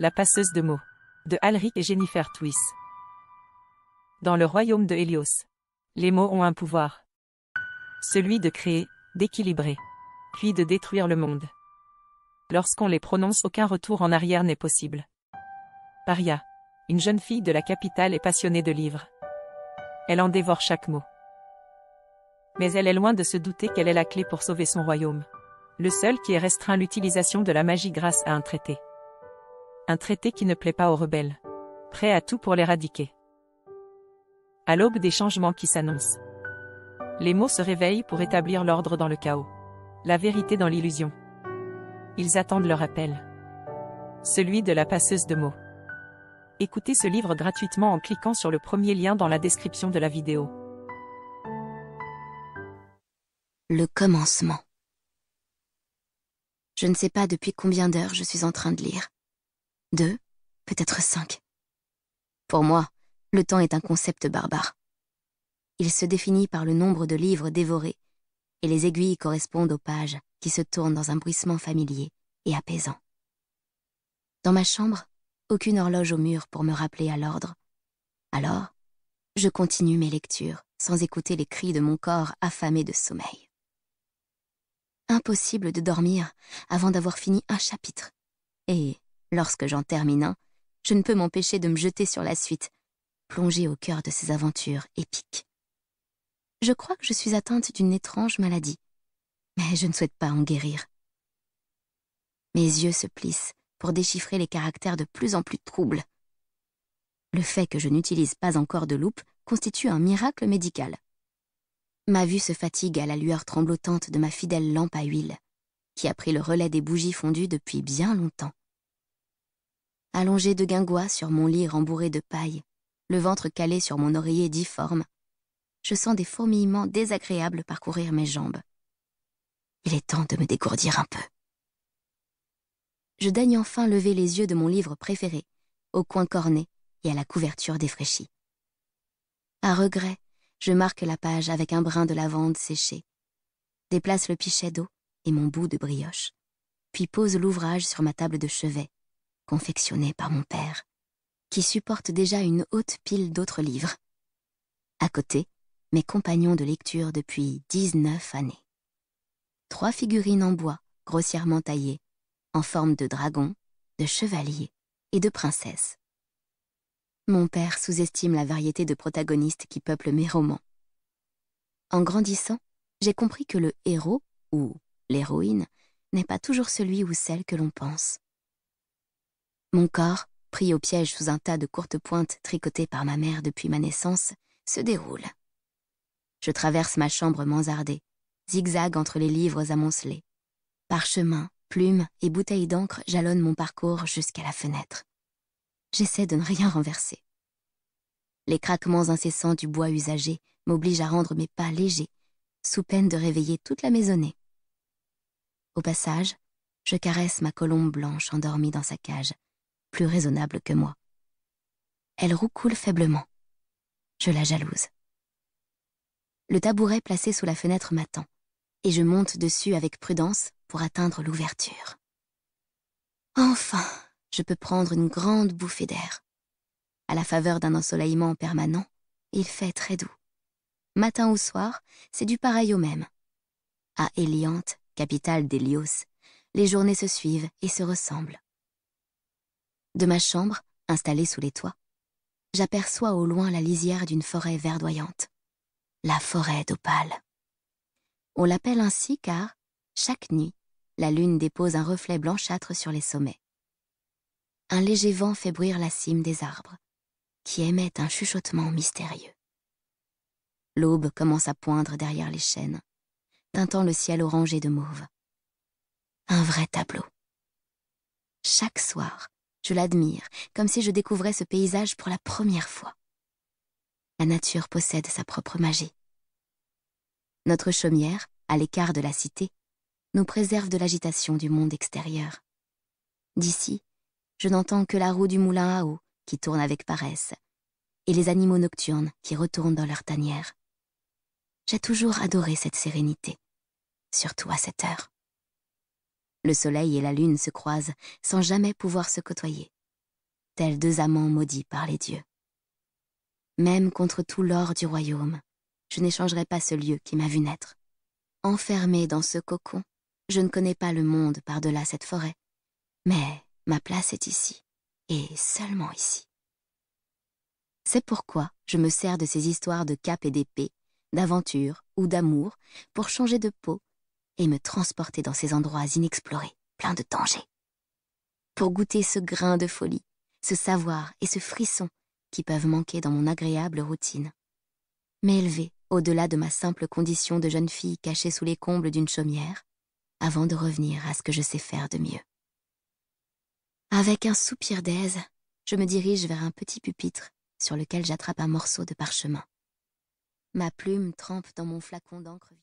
La passeuse de mots. De Alric et Jennifer Twiss. Dans le royaume de Hélios, les mots ont un pouvoir. Celui de créer, d'équilibrer, puis de détruire le monde. Lorsqu'on les prononce, aucun retour en arrière n'est possible. Paria, une jeune fille de la capitale, est passionnée de livres. Elle en dévore chaque mot. Mais elle est loin de se douter qu'elle est la clé pour sauver son royaume. Le seul qui ait restreint l'utilisation de la magie grâce à un traité. Un traité qui ne plaît pas aux rebelles. Prêt à tout pour l'éradiquer. À l'aube des changements qui s'annoncent. Les mots se réveillent pour établir l'ordre dans le chaos. La vérité dans l'illusion. Ils attendent leur appel. Celui de la passeuse de mots. Écoutez ce livre gratuitement en cliquant sur le premier lien dans la description de la vidéo. Le commencement. Je ne sais pas depuis combien d'heures je suis en train de lire. 2, peut-être 5. Pour moi, le temps est un concept barbare. Il se définit par le nombre de livres dévorés, et les aiguilles correspondent aux pages qui se tournent dans un bruissement familier et apaisant. Dans ma chambre, aucune horloge au mur pour me rappeler à l'ordre. Alors, je continue mes lectures sans écouter les cris de mon corps affamé de sommeil. Impossible de dormir avant d'avoir fini un chapitre. Et, lorsque j'en termine un, je ne peux m'empêcher de me jeter sur la suite, plongée au cœur de ces aventures épiques. Je crois que je suis atteinte d'une étrange maladie, mais je ne souhaite pas en guérir. Mes yeux se plissent pour déchiffrer les caractères de plus en plus troubles. Le fait que je n'utilise pas encore de loupe constitue un miracle médical. Ma vue se fatigue à la lueur tremblotante de ma fidèle lampe à huile, qui a pris le relais des bougies fondues depuis bien longtemps. Allongée de guingois sur mon lit rembourré de paille, le ventre calé sur mon oreiller difforme, je sens des fourmillements désagréables parcourir mes jambes. Il est temps de me dégourdir un peu. Je daigne enfin lever les yeux de mon livre préféré, au coin corné et à la couverture défraîchie. À regret, je marque la page avec un brin de lavande séché, déplace le pichet d'eau et mon bout de brioche, puis pose l'ouvrage sur ma table de chevet, confectionnée par mon père, qui supporte déjà une haute pile d'autres livres. À côté, mes compagnons de lecture depuis 19 années. 3 figurines en bois, grossièrement taillées, en forme de dragon, de chevalier et de princesse. Mon père sous-estime la variété de protagonistes qui peuplent mes romans. En grandissant, j'ai compris que le héros, ou l'héroïne, n'est pas toujours celui ou celle que l'on pense. Mon corps, pris au piège sous un tas de courtes pointes tricotées par ma mère depuis ma naissance, se déroule. Je traverse ma chambre mansardée, zigzag entre les livres amoncelés. Parchemins, plumes et bouteilles d'encre jalonnent mon parcours jusqu'à la fenêtre. J'essaie de ne rien renverser. Les craquements incessants du bois usagé m'obligent à rendre mes pas légers, sous peine de réveiller toute la maisonnée. Au passage, je caresse ma colombe blanche endormie dans sa cage, plus raisonnable que moi. Elle roucoule faiblement. Je la jalouse. Le tabouret placé sous la fenêtre m'attend, et je monte dessus avec prudence pour atteindre l'ouverture. Enfin, je peux prendre une grande bouffée d'air. À la faveur d'un ensoleillement permanent, il fait très doux. Matin ou soir, c'est du pareil au même. À Héliante, capitale d'Hélios, les journées se suivent et se ressemblent. De ma chambre, installée sous les toits, j'aperçois au loin la lisière d'une forêt verdoyante. La forêt d'Opale. On l'appelle ainsi car, chaque nuit, la lune dépose un reflet blanchâtre sur les sommets. Un léger vent fait bruire la cime des arbres, qui émettent un chuchotement mystérieux. L'aube commence à poindre derrière les chênes, teintant le ciel orangé de mauve. Un vrai tableau. Chaque soir, je l'admire, comme si je découvrais ce paysage pour la première fois. La nature possède sa propre magie. Notre chaumière, à l'écart de la cité, nous préserve de l'agitation du monde extérieur. D'ici, je n'entends que la roue du moulin à eau qui tourne avec paresse et les animaux nocturnes qui retournent dans leur tanière. J'ai toujours adoré cette sérénité, surtout à cette heure. Le soleil et la lune se croisent sans jamais pouvoir se côtoyer. tels deux amants maudits par les dieux. Même contre tout l'or du royaume, je n'échangerai pas ce lieu qui m'a vu naître. Enfermée dans ce cocon, je ne connais pas le monde par-delà cette forêt, mais ma place est ici, et seulement ici. C'est pourquoi je me sers de ces histoires de cap et d'épée, d'aventure ou d'amour pour changer de peau et me transporter dans ces endroits inexplorés, pleins de dangers. Pour goûter ce grain de folie, ce savoir et ce frisson qui peuvent manquer dans mon agréable routine. M'élever au-delà de ma simple condition de jeune fille cachée sous les combles d'une chaumière, avant de revenir à ce que je sais faire de mieux. Avec un soupir d'aise, je me dirige vers un petit pupitre sur lequel j'attrape un morceau de parchemin. Ma plume trempe dans mon flacon d'encre.